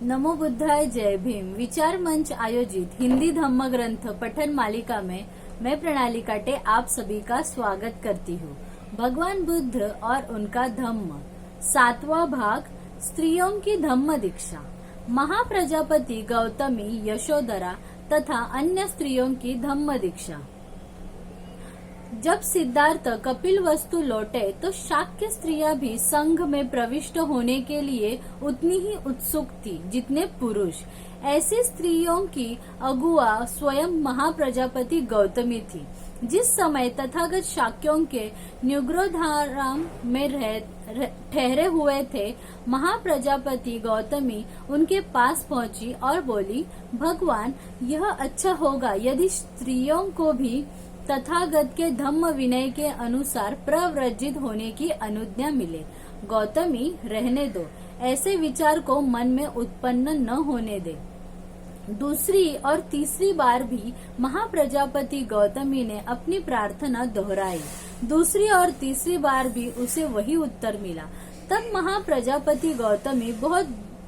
नमो बुद्धाय जय भीम विचार मंच आयोजित हिंदी धम्म ग्रंथ पठन मालिका में मैं प्रणाली काटे आप सभी का स्वागत करती हूँ। भगवान बुद्ध और उनका धम्म, 7वां भाग, स्त्रियों की धम्म दीक्षा। महाप्रजापति गौतमी, यशोधरा तथा अन्य स्त्रियों की धम्म दीक्षा। जब सिद्धार्थ कपिलवस्तु लौटे तो शाक्य स्त्रियां भी संघ में प्रविष्ट होने के लिए उतनी ही उत्सुक थी जितने पुरुष। ऐसी स्त्रियों की अगुआ स्वयं महाप्रजापति गौतमी थी। जिस समय तथागत शाक्यों के न्युग्रोधाराम में ठहरे हुए थे, महाप्रजापति गौतमी उनके पास पहुंची और बोली, भगवान, यह अच्छा होगा यदि स्त्रियों को भी तथागत के धम्म विनय के अनुसार प्रव्रजित होने की अनुज्ञा मिले। गौतमी, रहने दो, ऐसे विचार को मन में उत्पन्न न होने दे। दूसरी और तीसरी बार भी महाप्रजापति गौतमी ने अपनी प्रार्थना दोहराई। दूसरी और तीसरी बार भी उसे वही उत्तर मिला। तब महाप्रजापति गौतमी बहुत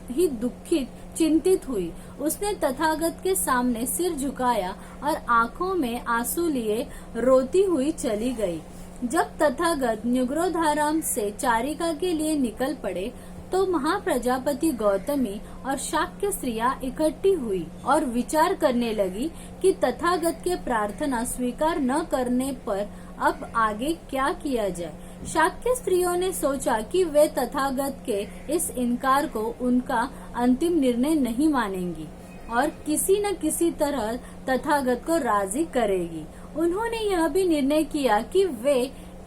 ही दुखित, चिंतित हुई। उसने तथागत के सामने सिर झुकाया और आंखों में आंसू लिए रोती हुई चली गई। जब तथागत न्युग्रोधाराम से चारिका के लिए निकल पड़े तो महाप्रजापति गौतमी और शाक्य स्त्रियां इकट्ठी हुई और विचार करने लगी कि तथागत के प्रार्थना स्वीकार न करने पर अब आगे क्या किया जाए। शाक्य स्त्रियों ने सोचा कि वे तथागत के इस इनकार को उनका अंतिम निर्णय नहीं मानेंगी और किसी न किसी तरह तथागत को राजी करेगी। उन्होंने यह भी निर्णय किया कि वे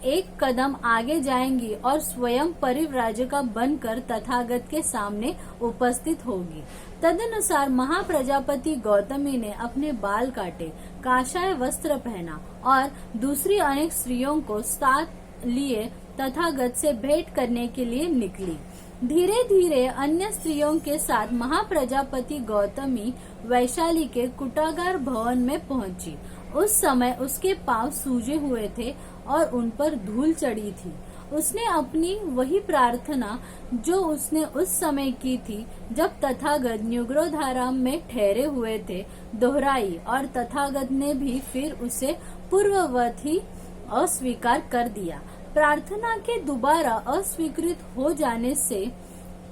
एक कदम आगे जाएंगी और स्वयं परिव्राजका बनकर तथागत के सामने उपस्थित होगी। तदनुसार महाप्रजापति गौतमी ने अपने बाल काटे, काषाय वस्त्र पहना और दूसरी अनेक स्त्रियों को साथ लिए तथागत से भेंट करने के लिए निकली। धीरे धीरे अन्य स्त्रियों के साथ महाप्रजापति गौतमी वैशाली के कुटागार भवन में पहुंची। उस समय उसके पांव सूजे हुए थे और उन पर धूल चढ़ी थी। उसने अपनी वही प्रार्थना जो उसने उस समय की थी जब तथागत न्युग्रोधाराम में ठहरे हुए थे, दोहराई और तथागत ने भी फिर उसे पूर्ववत ही अस्वीकार कर दिया। प्रार्थना के दोबारा अस्वीकृत हो जाने से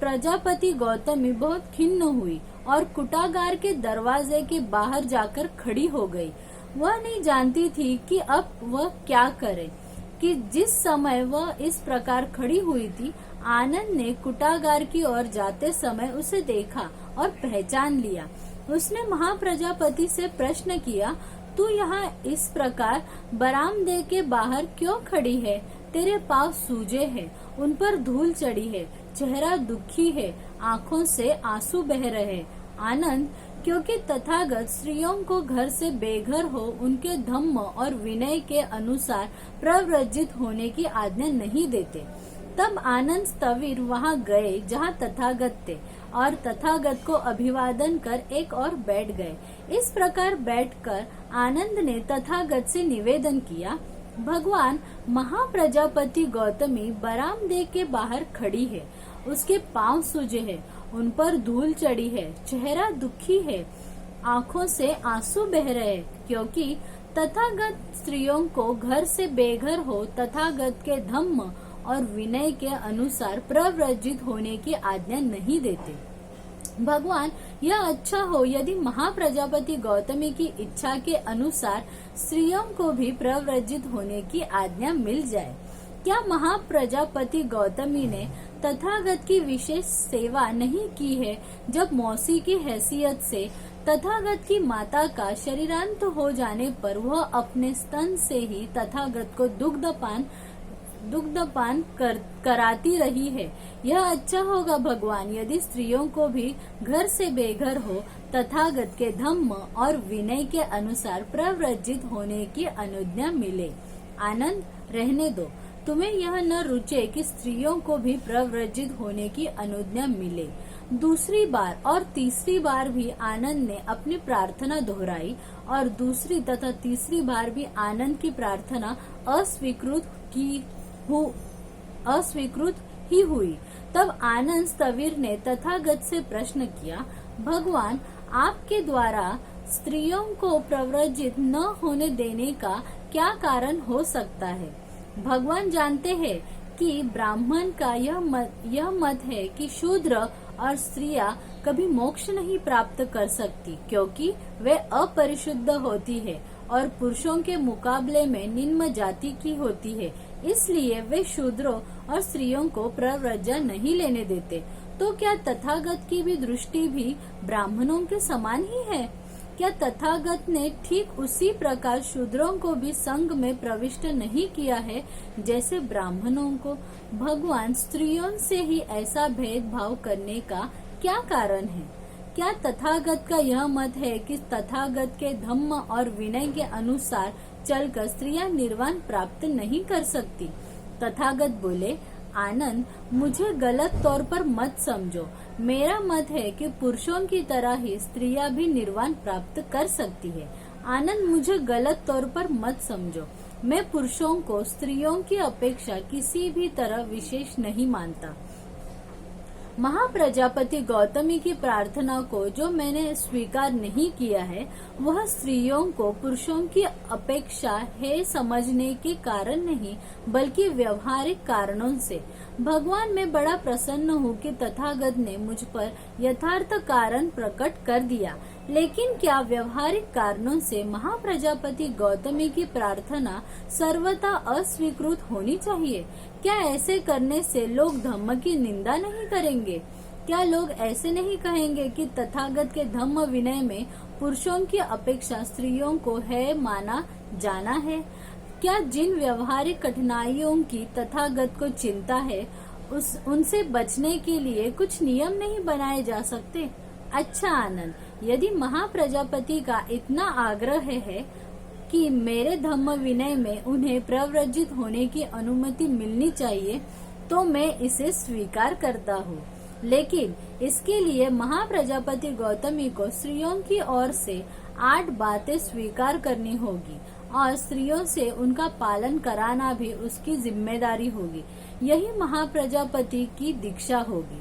प्रजापति गौतमी बहुत खिन्न हुई और कुटागार के दरवाजे के बाहर जाकर खड़ी हो गई। वह नहीं जानती थी कि अब वह क्या करे कि जिस समय वह इस प्रकार खड़ी हुई थी, आनंद ने कुटागार की ओर जाते समय उसे देखा और पहचान लिया। उसने महाप्रजापति से प्रश्न किया, तू यहाँ इस प्रकार बरामदे के बाहर क्यों खड़ी है? तेरे पांव सूजे हैं, उन पर धूल चढ़ी है, चेहरा दुखी है, आंखों से आंसू बह रहे। आनंद, क्योंकि तथागत स्त्रियों को घर से बेघर हो उनके धम्म और विनय के अनुसार प्रव्रजित होने की आज्ञा नहीं देते। तब आनंद स्थविर वहां गए जहां तथागत थे और तथागत को अभिवादन कर एक और बैठ गए। इस प्रकार बैठकर आनंद ने तथागत से निवेदन किया, भगवान, महाप्रजापति गौतमी बरामदे के बाहर खड़ी है। उसके पांव सूजे हैं, उन पर धूल चढ़ी है, चेहरा दुखी है, आंखों से आंसू बह रहे, क्योंकि तथागत स्त्रियों को घर से बेघर हो तथागत के धम्म और विनय के अनुसार प्रव्रजित होने की आज्ञा नहीं देते। भगवान, यह अच्छा हो यदि महाप्रजापति गौतमी की इच्छा के अनुसार स्त्रियों को भी प्रव्रजित होने की आज्ञा मिल जाए। क्या महाप्रजापति गौतमी ने तथागत की विशेष सेवा नहीं की है जब मौसी की हैसियत से तथागत की माता का शरीरांत हो जाने पर वह अपने स्तन से ही तथागत को दुग्धपान कराती रही है? यह अच्छा होगा भगवान यदि स्त्रियों को भी घर से बेघर हो तथागत के धम्म और विनय के अनुसार प्रव्रजित होने की अनुज्ञा मिले। आनंद, रहने दो, तुम्हें यह न रुचे कि स्त्रियों को भी प्रव्रजित होने की अनुज्ञा मिले। दूसरी बार और तीसरी बार भी आनंद ने अपनी प्रार्थना दोहराई और दूसरी तथा तीसरी बार भी आनंद की प्रार्थना अस्वीकृत ही हुई। तब आनंद स्थविर ने तथागत से प्रश्न किया, भगवान, आपके द्वारा स्त्रियों को प्रव्रजित न होने देने का क्या कारण हो सकता है? भगवान जानते हैं कि ब्राह्मण का यह मत है कि शूद्र और स्त्रियां कभी मोक्ष नहीं प्राप्त कर सकती, क्योंकि वे अपरिशुद्ध होती है और पुरुषों के मुकाबले में निम्न जाति की होती है। इसलिए वे शूद्रों और स्त्रियों को प्रव्रजा नहीं लेने देते। तो क्या तथागत की भी दृष्टि भी ब्राह्मणों के समान ही है? क्या तथागत ने ठीक उसी प्रकार शूद्रों को भी संघ में प्रविष्ट नहीं किया है जैसे ब्राह्मणों को? भगवान, स्त्रियों से ही ऐसा भेदभाव करने का क्या कारण है? क्या तथागत का यह मत है कि तथागत के धम्म और विनय के अनुसार चलकर स्त्रियां निर्वाण प्राप्त नहीं कर सकती? तथागत बोले, आनंद, मुझे गलत तौर पर मत समझो। मेरा मत है कि पुरुषों की तरह ही स्त्रियां भी निर्वाण प्राप्त कर सकती है। आनंद, मुझे गलत तौर पर मत समझो। मैं पुरुषों को स्त्रियों की अपेक्षा किसी भी तरह विशेष नहीं मानता। महाप्रजापति गौतमी की प्रार्थना को जो मैंने स्वीकार नहीं किया है, वह स्त्रियों को पुरुषों की अपेक्षा है समझने के कारण नहीं, बल्कि व्यवहारिक कारणों से। भगवान, मैं बड़ा प्रसन्न हूँ कि तथागत ने मुझ पर यथार्थ कारण प्रकट कर दिया, लेकिन क्या व्यवहारिक कारणों से महाप्रजापति गौतमी की प्रार्थना सर्वथा अस्वीकृत होनी चाहिए? क्या ऐसे करने से लोग धम्म की निंदा नहीं करेंगे? क्या लोग ऐसे नहीं कहेंगे कि तथागत के धम्म विनय में पुरुषों की अपेक्षा स्त्रियों को है माना जाना है? क्या जिन व्यवहारिक कठिनाइयों की तथागत को चिंता है, उनसे बचने के लिए कुछ नियम नहीं बनाए जा सकते? अच्छा आनंद, यदि महाप्रजापति का इतना आग्रह है कि मेरे धम्म विनय में उन्हें प्रव्रजित होने की अनुमति मिलनी चाहिए, तो मैं इसे स्वीकार करता हूँ। लेकिन इसके लिए महाप्रजापति गौतमी को स्त्रियों की ओर से 8 बातें स्वीकार करनी होगी और स्त्रियों से उनका पालन कराना भी उसकी जिम्मेदारी होगी। यही महाप्रजापति की दीक्षा होगी।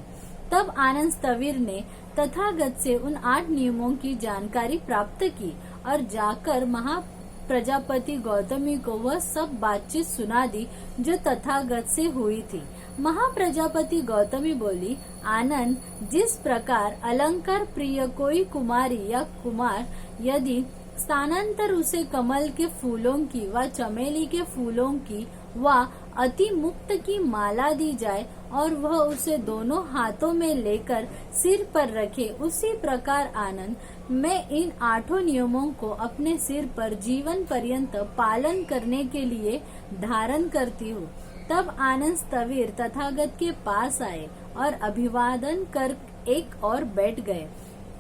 तब आनंद स्थविर ने तथागत से उन 8 नियमों की जानकारी प्राप्त की और जाकर महाप्रजापति गौतमी को वह सब बातचीत सुना दी जो तथागत से हुई थी। महाप्रजापति गौतमी बोली, आनंद, जिस प्रकार अलंकार प्रिय कोई कुमारी या कुमार यदि स्थानांतर उसे कमल के फूलों की व चमेली के फूलों की व अति मुक्त की माला दी जाए और वह उसे दोनों हाथों में लेकर सिर पर रखे, उसी प्रकार आनंद, मैं इन 8 नियमों को अपने सिर पर जीवन पर्यंत पालन करने के लिए धारण करती हूँ। तब आनंद स्थविर तथागत के पास आए और अभिवादन कर एक और बैठ गए।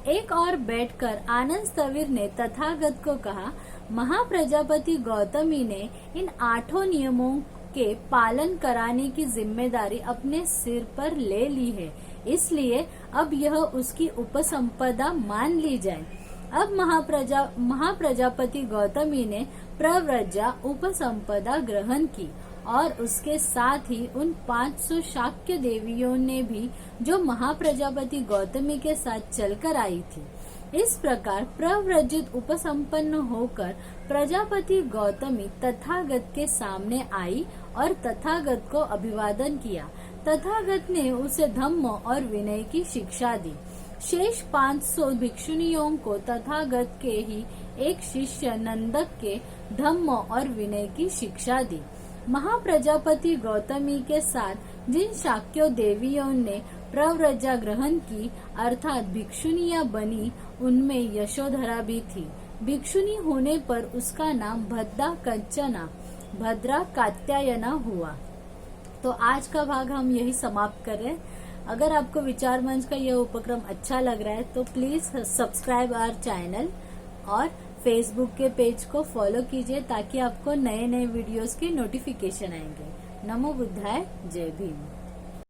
एक और बैठकर आनंद स्थविर ने तथागत को कहा, महाप्रजापति गौतमी ने इन 8 नियमों के पालन कराने की जिम्मेदारी अपने सिर पर ले ली है, इसलिए अब यह उसकी उपसंपदा मान ली जाए। अब महाप्रजापति गौतमी ने प्रव्रजा उपसंपदा ग्रहण की और उसके साथ ही उन 500 शाक्य देवियों ने भी, जो महाप्रजापति गौतमी के साथ चलकर आई थी। इस प्रकार प्रव्रजित उपसंपन्न होकर प्रजापति गौतमी तथागत के सामने आई और तथागत को अभिवादन किया। तथागत ने उसे धम्म और विनय की शिक्षा दी। शेष 500 भिक्षुनियों को तथागत के ही एक शिष्य नंदक के धम्म और विनय की शिक्षा दी। महाप्रजापति गौतमी के साथ जिन शाक्यों देवियों ने प्रव्रजा ग्रहण की अर्थात भिक्षुनियां बनी, उनमें यशोधरा भी थी। भिक्षुनी होने पर उसका नाम भद्रा कात्यायना हुआ। तो आज का भाग हम यही समाप्त कर रहे हैं। अगर आपको विचार मंच का यह उपक्रम अच्छा लग रहा है तो प्लीज सब्सक्राइब आवर चैनल और फेसबुक के पेज को फॉलो कीजिए ताकि आपको नए नए वीडियोस के नोटिफिकेशन आएंगे। नमो बुद्धाय, जय भीम।